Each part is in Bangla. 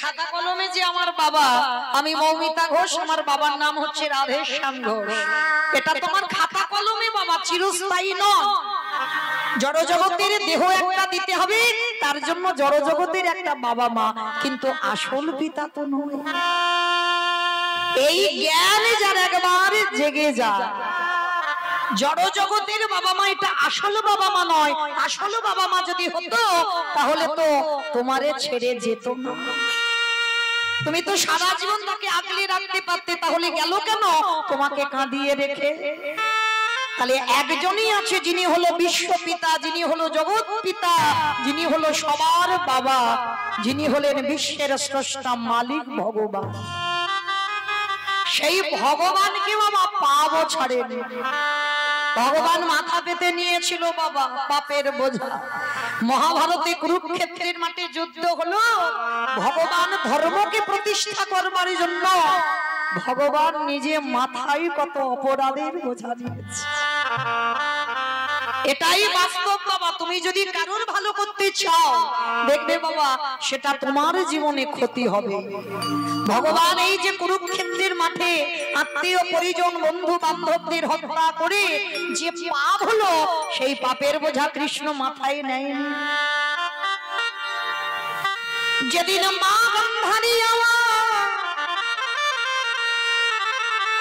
খাতা কলমে যে আমার বাবা, আমি মৌমিতা ঘোষ, আমার বাবার নাম হচ্ছে রাধেশ্যাম ঘোষ, এটা তোমার খাতা কলমে বাবা, চিরস্থায়ী নয়। জড়জগতের দেহ একটা দিতে হবে, তার জন্য জড়জগতের একটা বাবা মা, কিন্তু আসল পিতা তো নয়। এই জ্ঞান যার একবার জেগে যায়, জড়জগতের বাবা মা এটা আসল বাবা মা নয়। আসল বাবা মা যদি হতো তাহলে তো তোমারে ছেড়ে যেত না, তুমি তো সারা জীবন তাকে আগলে রাখতে পারতে, তাহলে গেল কেন তোমাকে কাঁদিয়ে রেখে? তাহলে একজনই আছে যিনি হলো বিশ্ব পিতা, যিনি হলো জগৎ পিতা, যিনি হলো সবার বাবা, যিনি হলেন বিশ্বের স্রষ্টা মালিক ভগবান। সেই ভগবানকে বাবা পাবো ছাড়েনি। ভগবান মাথা পেতে নিয়েছিল বাবা পাপের বোঝা। মহাভারতে কুরুক্ষেত্রের মাঠে যুদ্ধ হলো, ভগবান ধর্মকে প্রতিষ্ঠা করবার জন্য ভগবান নিজে মাথায় কত অপরাধের বোঝা নিয়েছে। এটাই বাস্তব বাবা। তুমি যদি কারোর ভালো করতে চাও, দেখবে বাবা সেটা তোমার জীবনে ক্ষতি হবে। ভগবান এই যে কুরুক্ষেত্রের মাঠে আত্মীয় পরিজন বন্ধু বান্ধবদের হত্যা করে যে পাপ হলো, সেই পাপের বোঝা কৃষ্ণ মাথায় নেয়নি। যেদিন মা গান্ধারী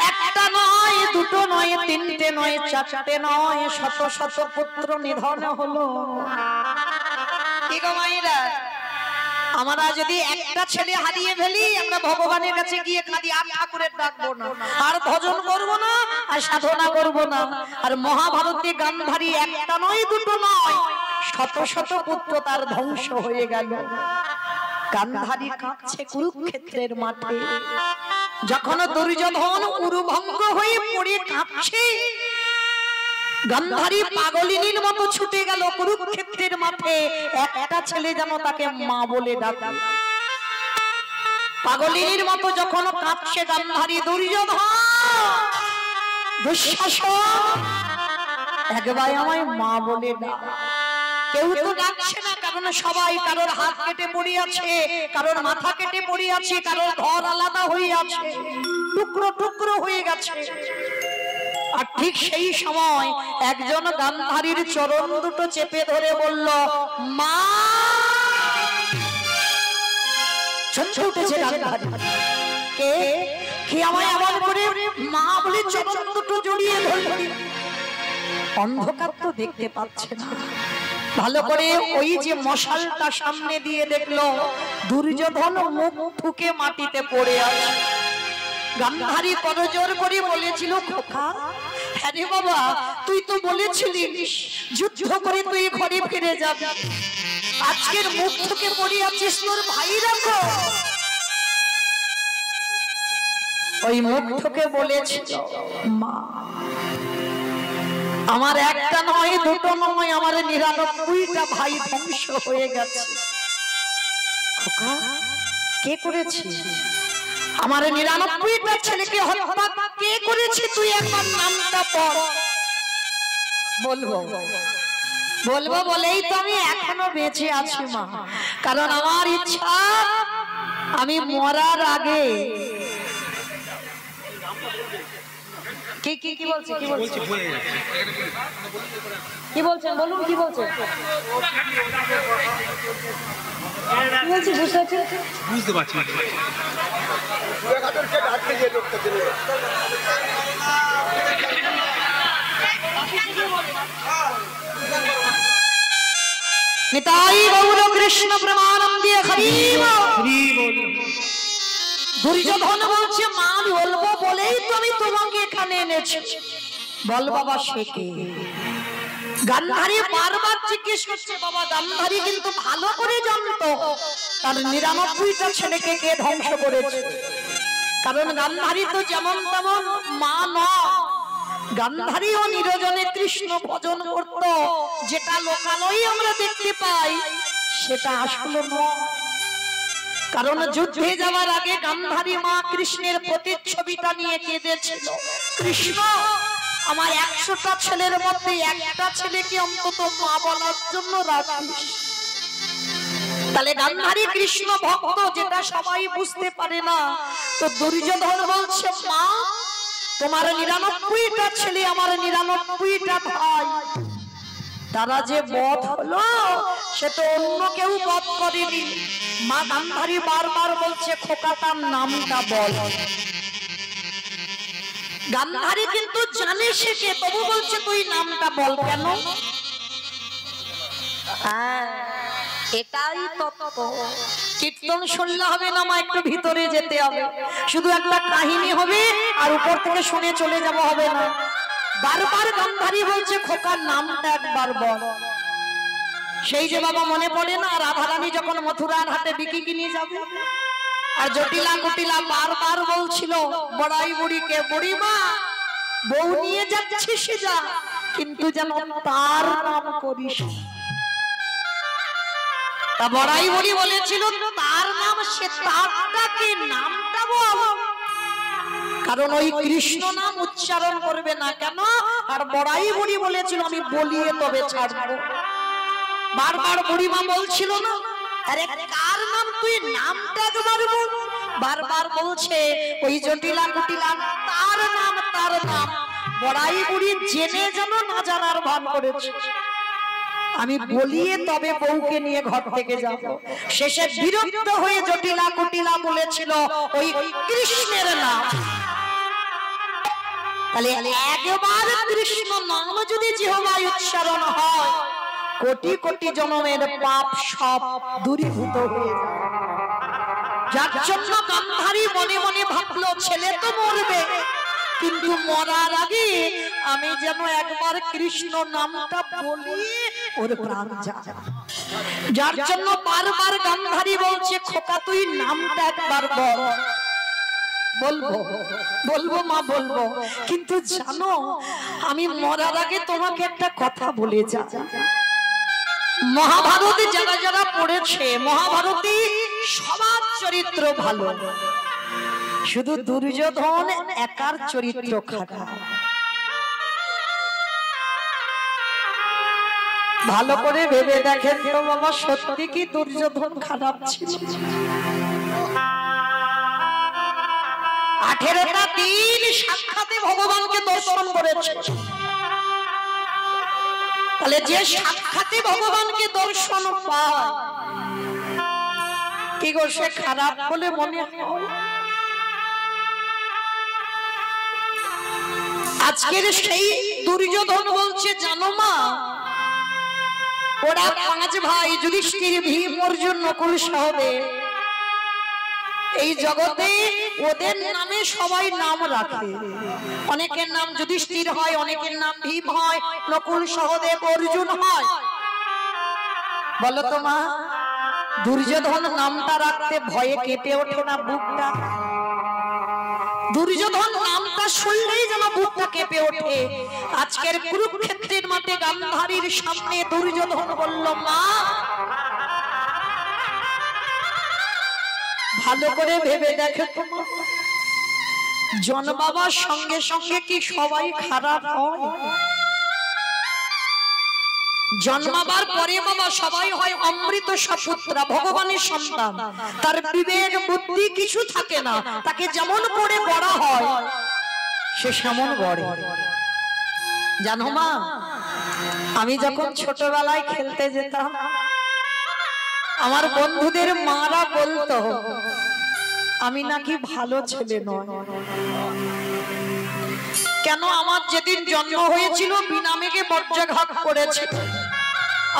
একটা নয়, দুটো নয়, তিনটে নয়, চারটে নয়, শত শত পুত্র নিধন হলো। কি গো মায়েরা, আমরা যদি একটা ছেলে হারিয়ে ফেলি, আমরা ভগবানের কাছে গিয়ে কাঁদি, আর ঠাকুরের ডাকবো না, আর ভজন করবো না, আর সাধনা করবো না। আর মহাভারতে গান্ধারী একটা নয়, দুটো নয়, শত শত পুত্র তার ধ্বংস হয়ে গেল। গান্ধারী কাঁদছে কুরুক্ষেত্রের মাঠে। যখন দুর্যোধন উরুভঙ্গ হয়ে পড়ে কাঁদছে, গান্ধারী পাগলিনীর মতো ছুটে গেল কুরুক্ষেত্রের মাঠে। একটা ছেলে যেন তাকে মা বলে ডাকে। পাগলিনীর মতো যখন কাঁদছে গান্ধারী, দুর্যোধন দুঃশাসন একবার আমায় মা বলে ডাক। কেউ তো ডাকছে না, কারণ সবাই কারোর হাত কেটে পড়ে আছে, কারোর মাথা কেটে পড়ে আছে, কারোর ঘর আলাদা হয়ে আছে, টুকরো টুকরো হয়ে গেছে। আর ঠিক সেই সময় একজন গান্ধারীর চরণ দুটো চেপে ধরে বলল, মা। ছুটে উঠেছে গান্ধারী, কে কে আমায় এমন করে মা বলে চরণ দুটো জড়িয়ে ধরল। অন্ধকার তো দেখতে পাচ্ছে না, ভালো করে ওই যে মশালটা সামনে দিয়ে দেখলো দুর্যোধন মুখ ঠুকে মাটিতে পড়ে আছে। গান্ধারী করজোর করে বলেছিল, খোকা, হ্যাঁ রে বাবা, তুই তো বলেছিলিস যুদ্ধ করে তুই ঘরে ফিরে যাবি, আজকের মুখ ঠুকে পড়ে আছিস, তোর ভাই রাখো। ওই মুখ ঠুকে বলেছিল, মা, আমার একটা নয়, দুটো নয়, আমার 99টা ভাই ধ্বংস হয়ে গেছে। খোকা, কে করেছে? আমার 99টা ছেলেকে হত্যা কে করেছে? তুই একবার নামটা পড়। বলবো বলবো বলেই তো আমি এখনো বেঁচে আছি মা, কারণ আমার ইচ্ছা আমি মরার আগে। কি কি কি বলছে, কি বলছে, কি বলছেন বলুন, কি বলছে, বুঝতে পারছি। নিতাই গৌর কৃষ্ণ প্রেমানন্দে হরি বল। দুর্যোধন বলছে, মা বলবো বলেই তো আমি তোমাকে এখানে এনেছি। বল বাবা, সে কে? গান্ধারী বারবার জিজ্ঞেস করছে। বাবা গান্ধারী কিন্তু ভালো করে জানতো তার 99টা ছেলেকে কে ধ্বংস করেছে, কারণ গান্ধারী তো যেমন তেমন মা নয়। গান্ধারীও নিরজনে কৃষ্ণ ভজন করত, যেটা লোকালয়ে আমরা দেখতে পাই সেটা আসলে নয়। কারণ যুদ্ধে যাওয়ার আগে গান্ধারী মা কৃষ্ণের প্রতিচ্ছবিটা নিয়ে কেঁদেছিল, কৃষ্ণ আমার 100টা ছেলের মধ্যে একটা ছেলেকে অন্তত মা বলার জন্য রাখিস। তাহলে গান্ধারী কৃষ্ণ ভক্ত, যেটা সবাই বুঝতে পারে না। তো দুর্যোধন বলছে, মা তোমার 99টা ছেলে, আমার 99টা ভাই, তারা যে বধ হলো সে তো অন্য কেউ বধ করেনি। মা গান্ধারী বারবার বলছে, খোকা তার নামটা বল। গান্ধারী কিন্তু জানে সে কে, তবু বলছে তুই নামটা বল। কেন? এটাই তত্ত্ব। কীর্তন শুনলে হবে না মা, একটু ভিতরে যেতে হবে। শুধু একটা কাহিনী হবে আর উপর থেকে শুনে চলে যাব হবে না। বারবার গান্ধারী বলছে, খোকার নামটা একবার বল। সেই যে বাবা মনে পড়ে না, রাধারানী যখন মথুরার হাটে বিকি কিনে যাবে, আর জটিলা কুটিলা বারবার বলছিল বড়াই বুড়িকে, বুড়ি মা বউ নিয়ে যাচ্ছে সে যা, কিন্তু যেন তার নাম করিস। তা বড়াই বুড়ি বলেছিল তার নাম, সে তারটাকে নামটা বল, কারণ ওই কৃষ্ণ নাম উচ্চারণ করবে না। কেন? আর বড়াই বুড়ি বলেছিল আমি বলিয়ে তবে ছাড়বো। বারবার বুড়িমা বলছিল না, আরে কার নাম, তুই নামটা একবার বল। বারবার বলছে ওই জটিলা কুটিলা তার নাম, তার নাম। বড়াই বুড়ি জেনে যেন না জানার ভান করেছে, আমি বলিয়ে তবে বউকে নিয়ে ঘর থেকে যাব। শেষে বিরক্ত হয়ে জটিলা কুটিলা বলেছিল ওই কৃষ্ণের নাম। তাহলে একবার কৃষ্ণ নাম যদি জিহ্বায় উচ্চারণ হয়, কোটি কোটি জন্মের পাপ সব দূরীভূত হয়ে যায়। যার জন্য গান্ধারী মনে মনে ভাবলো ছেলে তো মরবে, কিন্তু মরার আগে আমি যেন একবার কৃষ্ণ নামটা বলি, ওর প্রাণ যায়। যার জন্য বারবার গান্ধারী বলছে, খোকা তুই নামটা একবার বল। বলবো বলবো মা বলবো, কিন্তু জানো আমি মরার আগে তোমাকে একটা কথা বলে যা। মহাভারতে যারা যারা পড়েছে, মহাভারতে সবার চরিত্র ভালো, শুধু দুর্যোধন একার চরিত্র খারাপ। ভালো করে ভেবে দেখেন তো বাবা, সত্যি কি দুর্যোধন খারাপ ছিল? 18টা দিন সাক্ষাতে ভগবানকে দর্শন করেছে। তাহলে যে সাক্ষাতে ভগবানকে দর্শন পায়, কি গো সে খারাপ বলে মনে হয়? আজকের সেই দুর্যোধন বলছে, জানো মা ওরা 5 ভাই যুধিষ্ঠির, ভীম, অর্জুন, নকুল, সহদেব, এই জগতে ওদের নামে সবাই নাম রাখে। অনেকের নাম যুধিষ্ঠির হয়, অনেকের নাম ভীম হয়, নকুল, সহদেব, অর্জুন হয়। বলো তো মা, দুর্যোধন নামটা রাখতে ভয়ে কেঁপে ওঠে না বুকটা? দুর্যোধন নামটা শুনলেই যেন বুকটা কেঁপে ওঠে। আজকের কুরুক্ষেত্রের মাঠে গান্ধারীর সামনে দুর্যোধন বলল, মা ভালো করে ভেবে দেখো তোমার জন্মাবার সঙ্গে সঙ্গে কি সবাই খারাপ হয়? জন্মাবার পরে বাবা সবাই হয় অমৃত সপুত্রা, ভগবানের সন্তান। তার বিবেক বুদ্ধি কিছু থাকে না, তাকে যেমন করে গড়া হয় সে সেমন গড়ে। জানো মা, আমি যখন ছোটবেলায় খেলতে যেতাম, আমার বন্ধুদের মারা বলতো আমি নাকি ভালো ছেলে নয়। কেন? আমার যেদিন জন্ম হয়েছিল বিনা মেঘে বজ্রাঘাত করেছে,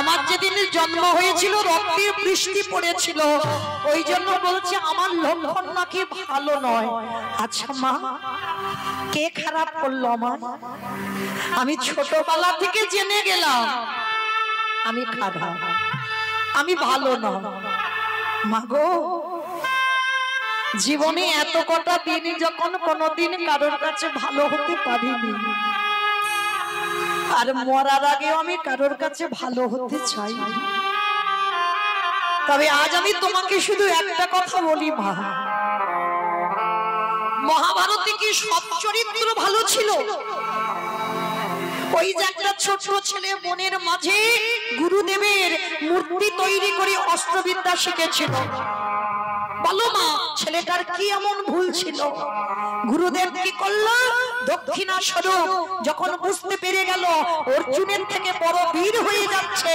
আমার যেদিন জন্ম হয়েছিল রক্তের বৃষ্টি পড়েছিল, ওই জন্য বলছে আমার লক্ষণ নাকি ভালো নয়। আচ্ছা মা, কে খারাপ করলো আমার? আমি ছোটবেলা থেকে জেনে গেলাম আমি খারাপ, আমি ভালো না। মাগো, জীবনে এত কটা দিন যখন কোনোদিন কারোর কাছে ভালো হতে পারিনি, আর মরার আগেও আমি কারোর কাছে ভালো হতে চাই। তবে আজ আমি তোমাকে শুধু একটা কথা বলি মা, মহাভারতে কি সব চরিত্র ভালো ছিল? ওই যে একটা ছোট ছেলে মনের মাঝে গুরুদেবের মূর্তি তৈরি করে অস্ত্রবিদ্যা শিখেছিল। বলো মা, ছেলেটার কি এমন ভুল ছিল? গুরুদেব কি করলো? দক্ষিণা স্বরূপ যখন বুঝতে পেরে গেল অর্জুনের থেকে বড় বীর হয়ে যাচ্ছে,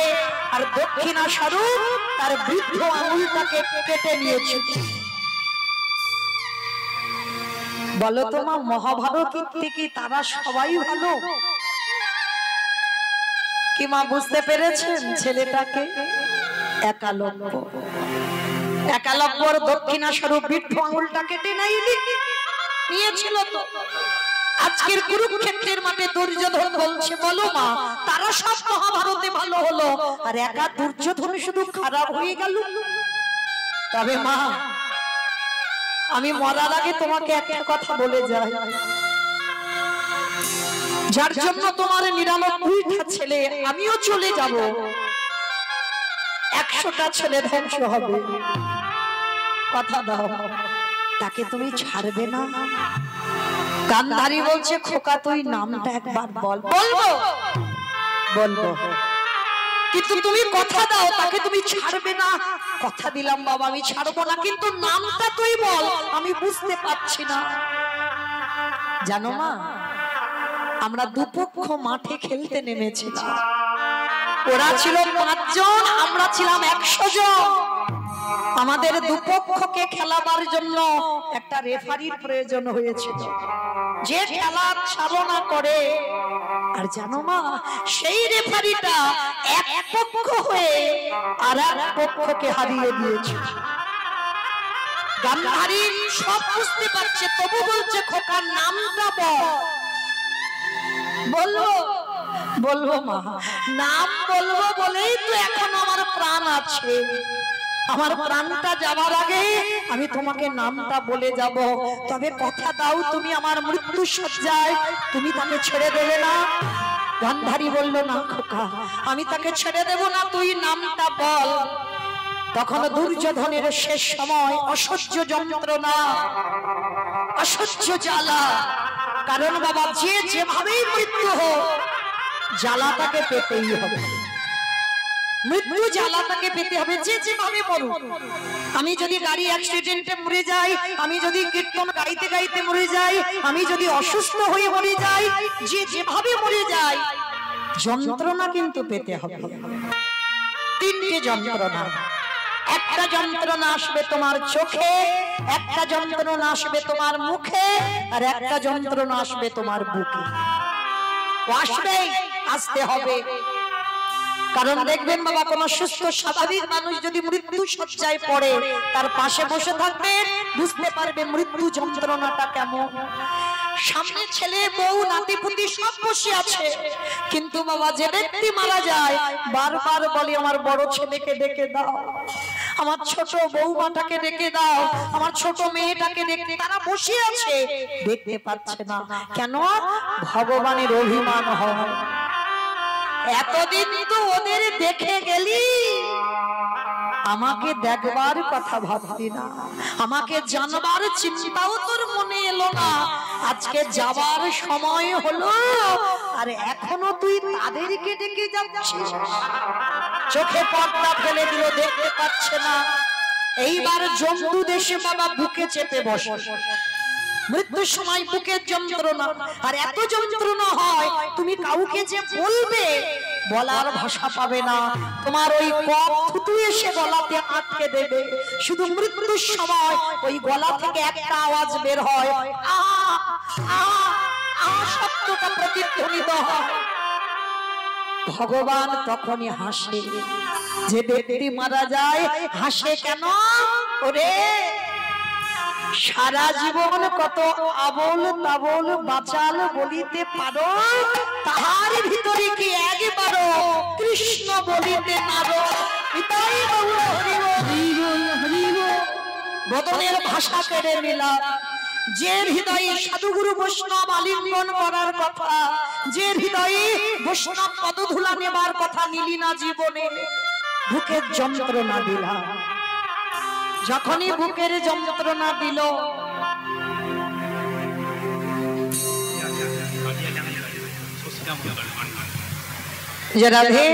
আর দক্ষিণা স্বরূপ তার বৃদ্ধ আঙুলটাকে কেটে নিয়েছে। বলো তো মা, মহাভারত থেকে তারা সবাই ভালো কি মা? বুঝতে পেরেছেন ছেলেটাকে? একালব্যর দক্ষিণা স্বরূপ বৃদ্ধ আঙুলটা কেটে নিয়েছিল। তো আজকের কুরুক্ষেত্রের মাঠে দুর্যোধন বলছে, বলো মা, তারা সব মহাভারতে ভালো হলো, আর একা দুর্যোধন শুধু খারাপ হয়ে গেল। তবে মা, আমি মরার আগে তোমাকে একটা কথা বলে যাই, যার জন্য তোমার 99টা ছেলে আমিও চলে যাব, 100টা ছেলে ধ্বংস হবে, কথা দাও, তাকে তুমি ছাড়বে না? গান্ধারী বলছে, খোকা তুই নামটা একবার বল। বলবো, কিন্তু তুমি কথা দাও তাকে তুমি ছাড়বে না। কথা দিলাম বাবা, আমি ছাড়বো না, কিন্তু নামটা তুই বল, আমি বুঝতে পারছি না। জানো মা, আমরা দুপক্ষ মাঠে খেলতে নেমেছিলাম, ওরা ছিল 5 জন, আমরা ছিলাম 100 জন। আমাদের দুপক্ষকে খেলাবার জন্য একটা রেফারির প্রয়োজন হয়েছিল, যে খেলা চালনা করে। আর জানো মা, সেই রেফারিটা এক পক্ষ হয়ে আর এক পক্ষকে হারিয়ে দিয়েছে। গান্ধারী সব বুঝতে পারছে, তবু বলছে, খোকার নামটা বলবো মা, নাম বলবো বলেই তো এখন আমার প্রাণ আছে। আমার প্রাণটা যাবার আগে আমি তোমাকে নামটা বলে যাব। তবে কথা দাও, তুমি আমার মৃত্যু সজ্জায় তুমি তাকে ছেড়ে দেবে না? গান্ধারী বলল, না খোকা, আমি তাকে ছেড়ে দেব না, তুই নামটা বল। তখন দুর্যোধনের শেষ সময়, অসহ্য যন্ত্রণা, অসহ্য জ্বালা। কারণ বাবা, যে যেভাবেই মৃত্যু হোক, জ্বালা তাকে পেতেই হবে, মৃত্যু জ্বালা তাকে পেতে হবে, যে যেভাবে মরুক। আমি যদি গাড়ি অ্যাক্সিডেন্টে মরে যাই, আমি যদি কীর্তন গাইতে গাইতে মরে যাই, আমি যদি অসুস্থ হয়ে মরে যাই, যে যেভাবে মরে যাই, যন্ত্রণা কিন্তু পেতে হবে। 3টে যন্ত্রণা। একটা যন্ত্রণা আসবে তোমার চোখে, একটা যন্ত্রণা আসবে তোমার মুখে, আর একটা যন্ত্রণা আসবে তোমার বুকে। আসবেই, আসতে হবে। কারণ দেখবেন বাবা, কোন সুস্থ স্বাভাবিক মানুষ যদি মৃত্যু শয্যায় পড়ে, তার পাশে বসে থাকবেন, বুঝতে পারবে মৃত্যু যন্ত্রণাটা কেমন। সামনে ছেলে বউ নাতিপুতি সব বসে আছে, কিন্তু বাবা যে ব্যক্তি মারা যায় বারবার বলে, আমার বড় ছেলেকে ডেকে দাও, আমার ছোট বৌমাটাকে ডেকে দাও, আমার ছোট মেয়েটাকে ডেকে। তারা বসে আছে, দেখতে পাচ্ছে না। কেন? ভগবানের অভিমান হয়। এতদিন তো ওদের দেখে গেলি, আমাকে দেখবার কথা ভাবলি না, আমাকে জানবার চিন্তাও তোর মনে এলো না। আজকে যাবার সময় হলো, আর এখনো তুই তাদেরকে ডেকে যাচ্ছিস। চোখে পর্দা ফেলে দিল, দেখতে পাচ্ছে না। এইবার জম্বু দেশে বাবা বুকে চেপে বসে, মৃত্যুর সময় বুকের যন্ত্রণা, আর এত যন্ত্রণা হয় তুমি কাউকে যে বলবে, বলার ভাষা পাবে না। তোমার ওই কপ থুতু এসে গলাতে আটকে দেবে। শুধু মৃত্যুর সময় ওই গলা থেকে একটা আওয়াজ বের হয়, আ আ আ শব্দটা প্রতিধ্বনিত হয়। ভগবান তখনই হাসে। যে ব্যক্তি মারা যায় হাসে কেন? ওরে, সারা জীবন কত আবল তাবল বাচাল বলিতে পারো, তাহার ভিতরে কি একবারও কৃষ্ণ বলিতে পারো? এটাই হলো হরিবল। বদনের ভাষা কেড়ে নিলাম। যে হৃদয়ে সাধুগুরু বৈষ্ণব আলিঙ্গন করার কথা, যে হৃদয়ে বৈষ্ণব পদধূলা নেবার কথা নিলি না জীবনে, বুকের যন্ত্রণা দিলা। যখনই বুকের যন্ত্রণা দিল, যে রাধে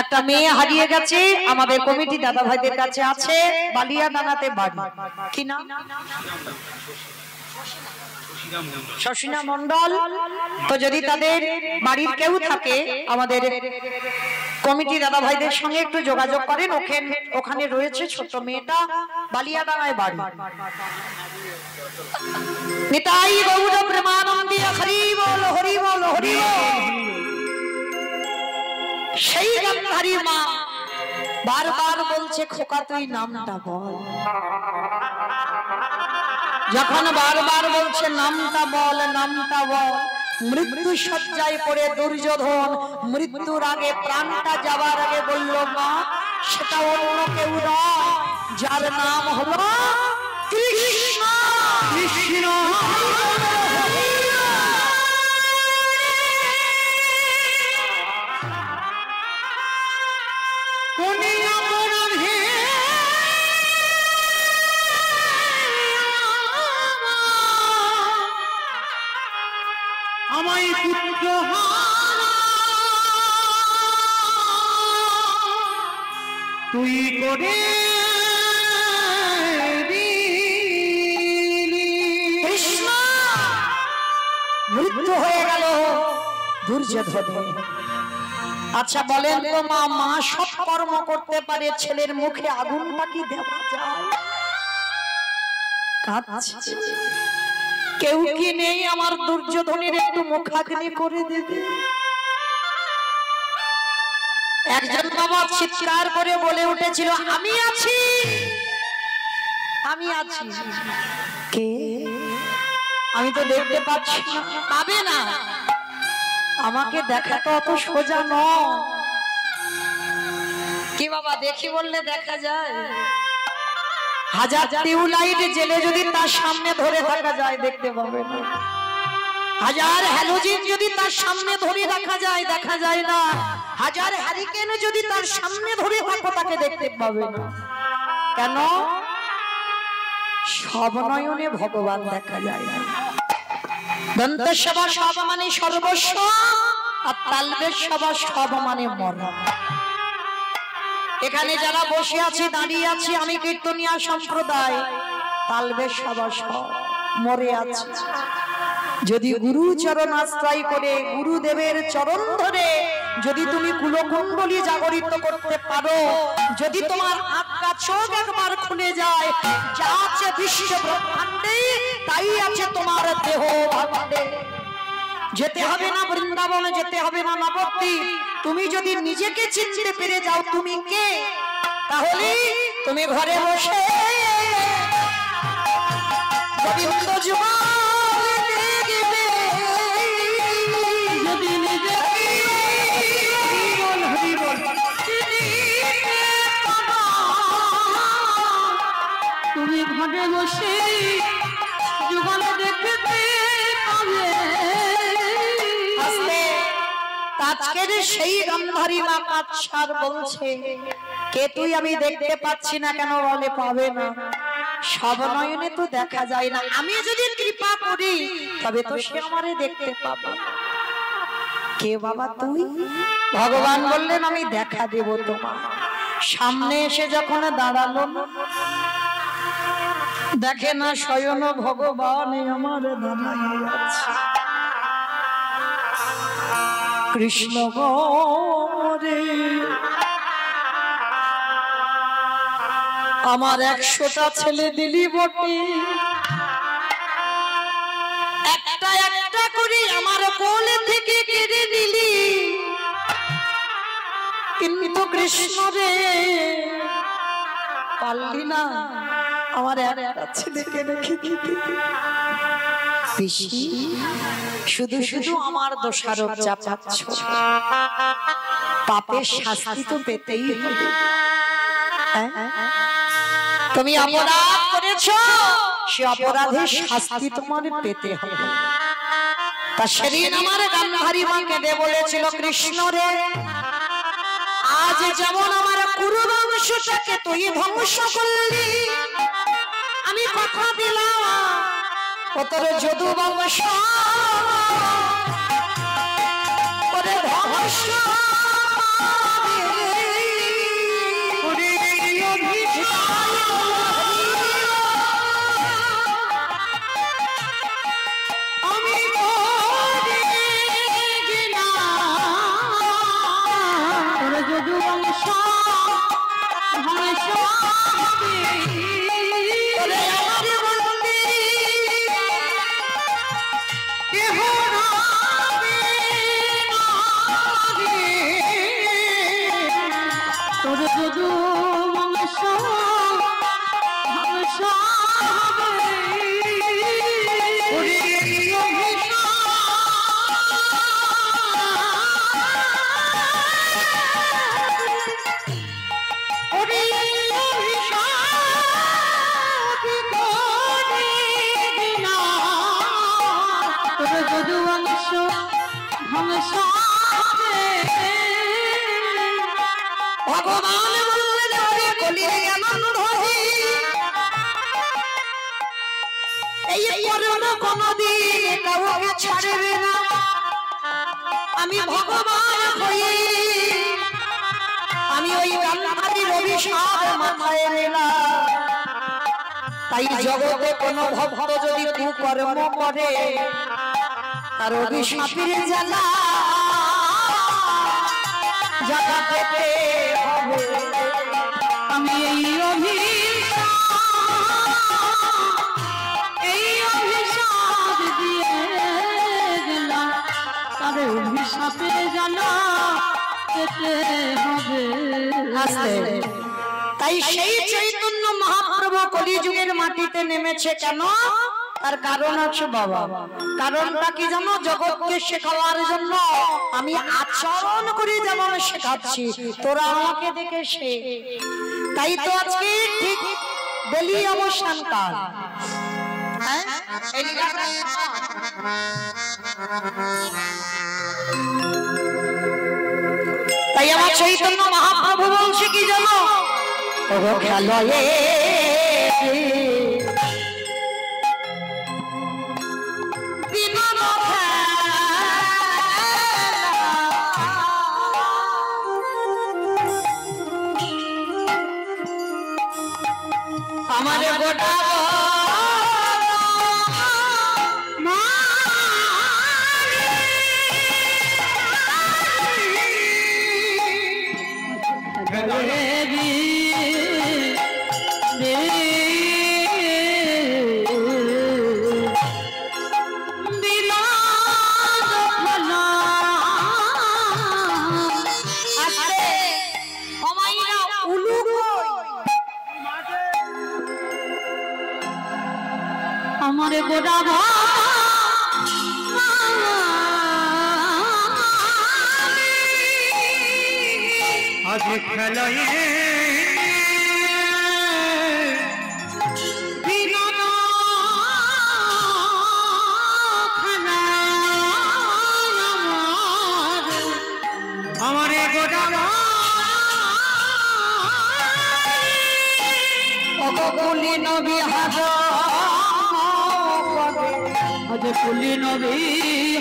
একটা মেয়ে হারিয়ে গেছে, আমাদের কমিটি দাদা ভাইদের কাছে আছে, বালিয়া দানাতে বাড়ি, কি নাম? শশিনা মন্ডল। তো যদি তাদের বাড়ির কেউ থাকে আমাদের কমিটি দাদা ভাইদের সঙ্গে একটু যোগাযোগ করেন। ওখানে রয়েছে ছোট মেয়েটা, বালিয়া দানায় বাড়ি। নিতাই গৌর প্রেমানন্দী হরি বল হরি বল হরি বল। সেই গান্ধারী মা বারবার বলছে খোকা তুই নামটা বল। যখন বারবার বলছে নামটা বল নামটা বল, মৃত্যু শয্যায় পড়ে দুর্যোধন মৃত্যুর আগে প্রাণটা যাবার আগে বলল মা সেটা অন্য কেউ নয়, যার নাম হলো কৃষ্ণ। কৃষ্ণ আমায় পুত্র তুই করে কৃষ্ণ। মৃত্যু হয়ে গেল দুর্যোধনের। আচ্ছা বলেন তো মা, মা সব কর্ম করতে পারে, ছেলের মুখে আগুনটা কি দেওয়া যায়? কাঁদছে। কেউ কি নেই আমার দুর্যোধনের একটু মুখাগ্নি করে দেবে? একজন বাবা চিৎকার করে বলে উঠেছিল আমি আছি, আমি আছি। কে? আমি তো দেখতে পাচ্ছি না। পাবে না, আমাকে দেখা তো অত সোজা নয়। কি বাবা দেখি বললে দেখা যায়? হাজার টিউবলাইট জেলে যদি তার সামনে ধরে থাকা যায় দেখতে পাবে না। হাজার হ্যালোজিন যদি তার সামনে ধরে রাখা যায় দেখা যায় না। হাজার হ্যারিকেন যদি তার সামনে ধরে থাকো তাকে দেখতে পাবে না। কেন? সব নয়নে ভগবান দেখা যায় না। দন্তস্বভা সব মানে সর্বস্ব, আর তালবেশ্বভা সব মানে মরণ। এখানে যারা বসে আছে দাঁড়িয়ে আছে আমি কীর্তনিয়া সম্প্রদায়, তালবেশ্বভা সব মরে আছে। যদি গুরু চরণ আশ্রয় করে গুরুদেবের চরণ ধরে যদি তুমি কুলকুণ্ডলী জাগরিত করতে পারো, যদি তোমার আত্মা চোখ একবার খুলে যায়, যা আছে বিশ্ব ব্রহ্মাণ্ডে তাই আছে তোমার দেহ ভাণ্ডে। যেতে হবে না বৃন্দাবনে, যেতে হবে না নবদ্বীপ। তুমি যদি নিজেকে চিনতে পেরে যাও তুমি কে, তাহলে তুমি ঘরে বসে গোবিন্দ যুগল দেখবে। যদি নিজেকে তুমি ঘরে বসে যুগল দেখবে পাবে। আজকের সেই গান্ধারী মা কাছার বলছে কে তুই? আমি দেখতে পাচ্ছি না। কেন বলে পাবে না? সব নয়নে তো দেখা যায় না। আমি যদি কৃপা করি তবে তো সে আমারে দেখতে পাবে। কে বাবা তুই? ভগবান বললেন আমি দেখা দেব তোমার। সামনে এসে যখন দাঁড়ালো দেখে না স্বয়ং ভগবান আমার দাঁড়াইয়া আছে। কৃষ্ণ রে আমার 100টা ছেলে দিলি বটে, একটা একটা করে আমার কোলে থেকে কেড়ে দিলি, কিন্তু কৃষ্ণ রে পারলি না আমার একটা ছেলেকে রেখে দিতে। শুধু শুধু আমার দোষারোপ চাপাচ্ছ, পাপের শাস্তি তো পেতেই হবে। তুমি অপরাধ করেছো, সে অপরাধের শাস্তি তোমার পেতে হবে। তা সেদিন আমার গান্ধারী মা কেঁদে বলেছিল কৃষ্ণ রে আজ যেমন আমার কুরু বংশটাকে তুই ধ্বংস করলি, আমি কথা দিলাম ও তোর যদু বংশ ধ্বংস আমি ভগবান হয়ে আমি ওই গান্ধারীর অভিশাপ মাথায় নিলাম। তাই জগতে কোনো ভক্ত যদি কুকর্ম করে তার অভিশাপের জ্বালা জাগাতে হবে। আমি এই অভিশাপ দিয়ে গেলাম, তার অভিশাপের জ্বালা পেতে হবে। তাই সেই চৈতন্য মহাপ্রভু কলিযুগের মাটিতে নেমেছে কেন? তার কারণ আছে বাবা। কারণটা কি জানো? জগৎকে শেখাবার জন্য। আমি আচরণ করে যেমন শেখাচ্ছি তোরা আমাকে দেখে শেখ। তাই তো আজকে ঠিক বলি অবসান কাল। তাই আমার চৈতন্য মহাপ্রভু বলছে কি জানো? ও খেলয়ে আমার গোটা আমারে গোটা আজ খেলায় আমারে গোটা অগলি নবী হাজা আজ কুলি নবী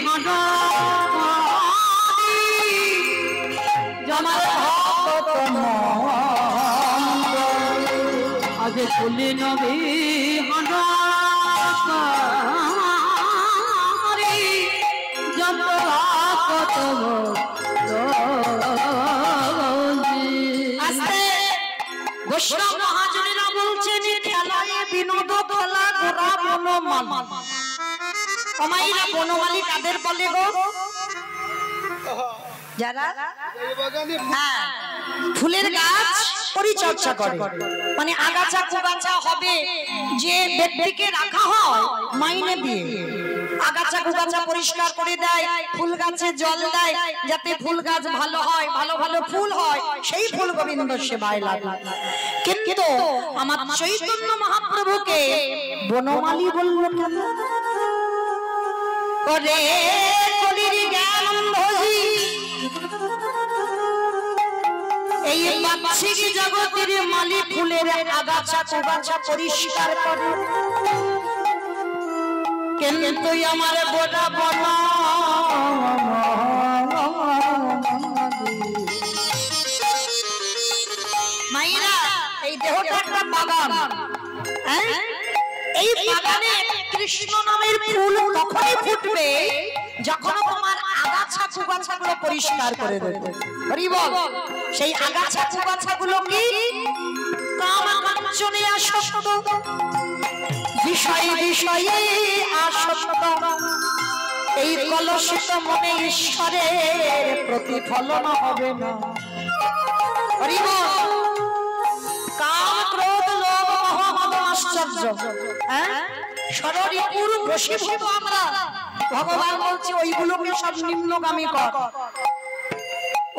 হাজা জামাল ভক্ত আজ কুলি নবী হাজা যত কত বৈষ্ণব মহাজনেরা বলছেন খেলায় বিনোদ খেলা গোরা বনমালী। অমাইরা বনমালী কাদের বলে গো? যারা ফুলের গাছ পরিচর্যা করে, মানে আগাছা কুগাছা হবে যে ব্যক্তিকে রাখা হয় মাইনে দিয়ে, আগাছা কুগাছা পরিষ্কার করে দেয়, ফুল গাছে জল দেয় যাতে ফুল গাছ ভালো হয়, ভালো ভালো ফুল হয়, সেই ফুল গোবিন্দ সেবায় লাগে। কিন্তু আমার চৈতন্য মহাপ্রভুকে বনমালী বলল কেন? ওরে কলির জ্ঞান ভোজি এই বাচ্চিক জগতের মালি ফুলের আগাছা কুগাছা পরিষ্কার করে, কিন্তু আমার গোটা বন বাগান, এই বাগানে কৃষ্ণ নামের ফুল তখনই ফুটবে যখন তোমার আগাছা কুগাছাগুলো পরিষ্কার করে দেবে। হরি বল। সেই আগাছা কুগাছাগুলো কি? কাম কাঞ্চনে আসক্ত, বিষয় বিষয়ে আসক্ত, এই কলুষিত মনে ঈশ্বরের প্রতিফলন হবে না। হরি বল। কাম ক্রোধ লোভ মোহ মদ আশ্চর্য, ষড়রিপুর বশীভূত আমরা। ভগবান বলছে ওইগুলোকে সব নিম্নগামী কর,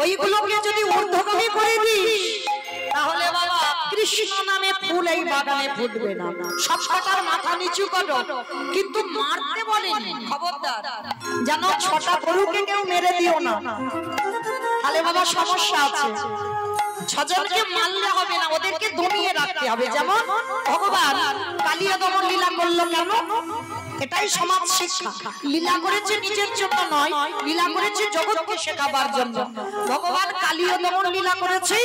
ওইগুলোকে যদি ঊর্ধ্বগামী করে দিস তাহলে বাবা কৃষ্ণ নামে ফুল এই বাগানে ফুটবে না। সব কটার মাথা নিচু করো, কিন্তু মারতে বলেনি, খবরদার যেন ছটা গরুকে কেউ মেরে দিও না, তাহলে বাবা সমস্যা আছে। ছজনকে মারলে হবে না, ওদেরকে দমিয়ে রাখতে হবে। যেমন ভগবান কালিয়া দমন লীলা করলো কেন? এটাই সমাজ শিক্ষা। লীলা করেছে নিজের জন্য নয়, লীলা করেছে জগৎকে শেখাবার জন্য। ভগবান কালিয়া দমন লীলা করেছে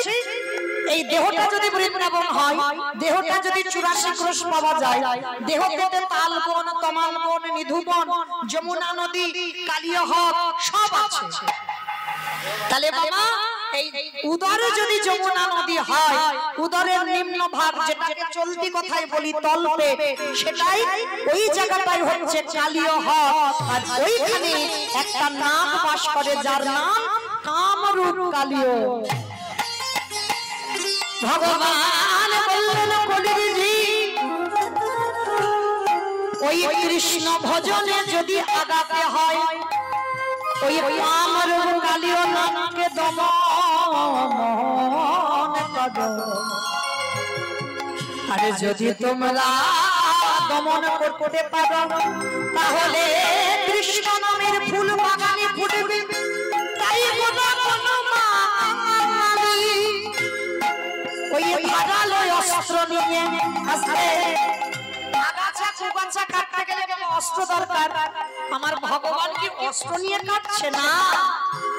এই দেহটা যদি বৃন্দাবন হয়, দেহটা যদি 84 ক্রোশ পাওয়া যায়, দেহতে তালবন, তমালবন, নিধুবন, যমুনা নদী, কালিয়া হ্রদ সব আছে। তাহলে বাবা এই উদরে যদি যমুনা নদী হয়, উদরের নিম্ন ভাগ যেটাকে চলতি কথায় বলি তলপে, সেটাই ওই জায়গাটাই হচ্ছে কালিয়া হ্রদ। আর ওইখানে একটা নাম বাস করে যার নাম কামরূপ কালিয়া। ভগবান বললেন কলিজি ওই কৃষ্ণ ভজনে যদি আগাতে হয়, ওই কামরূপ কালিয়া নামকে দমন করো। আরে যদি তোমরা দমন করতে পারো তাহলে কৃষ্ণ নামের ফুল বাগানে ফুটবে। তাই গোটা কোনো মালি ওই ধারালো অস্ত্র নিয়ে আসবে। আগাছা কুগাছা কাটতে গেলে অস্ত্র দরকার। আমার ভগবান কি অস্ত্র নিয়ে কাটছে না?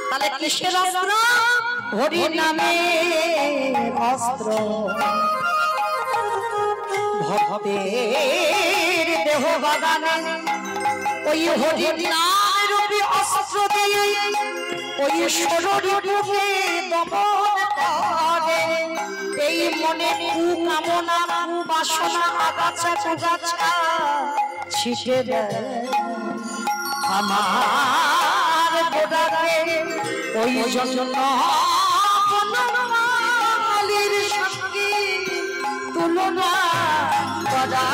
তাহলে কিসের অস্ত্র? হরি নামের অস্ত্র। ভক্তের দেহ বাগানে ওই হরি নামের রূপী অস্ত্র দিয়ে ওই ষড়রিপুকে দমন করে। এই মনে কুকামনা কুবাসনা আগাছা কুগাছা ছিটে দেয় আমার গোড়াকে। ওই জন্য বনমালীর সঙ্গে তুলনা করা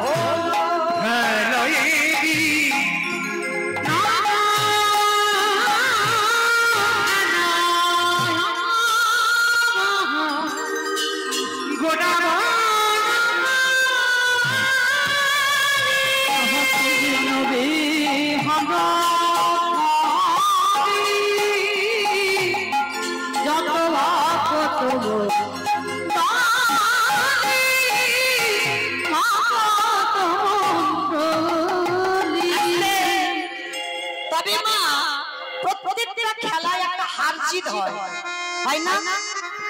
হলো। তবে মা প্রত্যেকটা খেলায় একটা হার জিত হয় না?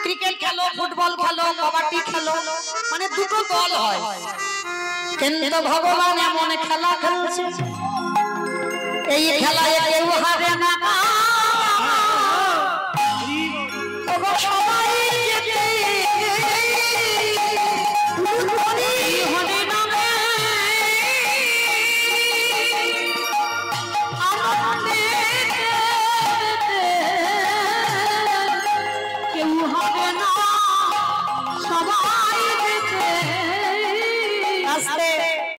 ক্রিকেট খেলো, ফুটবল খেলো, কবাডি খেলো, মানে দুটো দল হয়। কিন্তু ভগবান এমন খেলা খেলছে এই খেলায় কেউ হারে না। সবাই